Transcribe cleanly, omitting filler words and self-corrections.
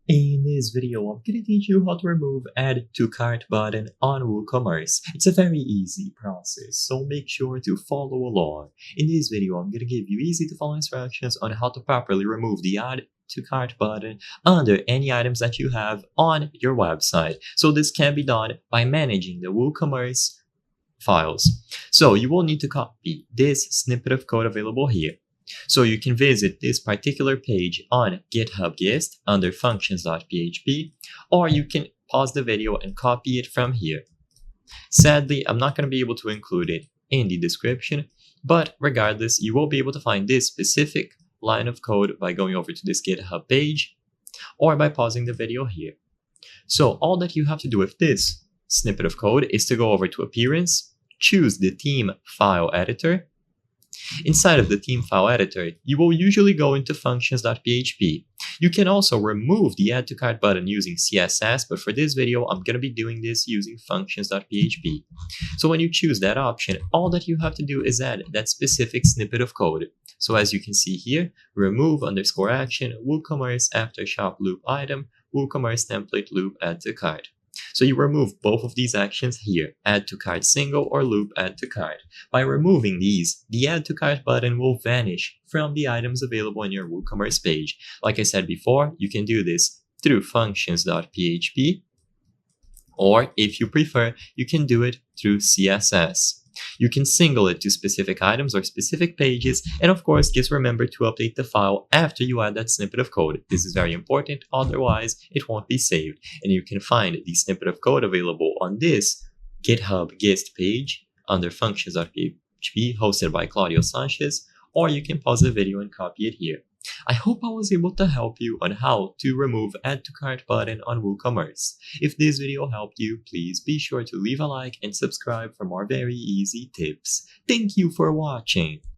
In this video, I'm going to teach you how to remove Add to Cart button on WooCommerce. It's a very easy process, so make sure to follow along. In this video, I'm going to give you easy to follow instructions on how to properly remove the Add to Cart button under any items that you have on your website. So this can be done by managing the WooCommerce files. So you will need to copy this snippet of code available here. So you can visit this particular page on GitHub Gist under functions.php, or you can pause the video and copy it from here. Sadly, I'm not going to be able to include it in the description, but regardless, you will be able to find this specific line of code by going over to this GitHub page or by pausing the video here. So all that you have to do with this snippet of code is to go over to Appearance, choose the theme file editor. Inside of the theme file editor, you will usually go into functions.php. You can also remove the add to cart button using CSS, but for this video, I'm going to be doing this using functions.php. So when you choose that option, all that you have to do is add that specific snippet of code. So as you can see here, remove underscore action, WooCommerce after shop loop item, WooCommerce template loop add to cart. So you remove both of these actions here, add to cart single or loop add to cart. By removing these, the add to cart button will vanish from the items available on your WooCommerce page. Like I said before, you can do this through functions.php, or if you prefer, you can do it through CSS. You can single it to specific items or specific pages, and of course, just remember to update the file after you add that snippet of code. This is very important, otherwise it won't be saved. And you can find the snippet of code available on this GitHub Gist page under functions.php hosted by Claudio Sanchez, or you can pause the video and copy it here. I hope I was able to help you on how to remove Add to Cart button on WooCommerce. If this video helped you, please be sure to leave a like and subscribe for more very easy tips. Thank you for watching.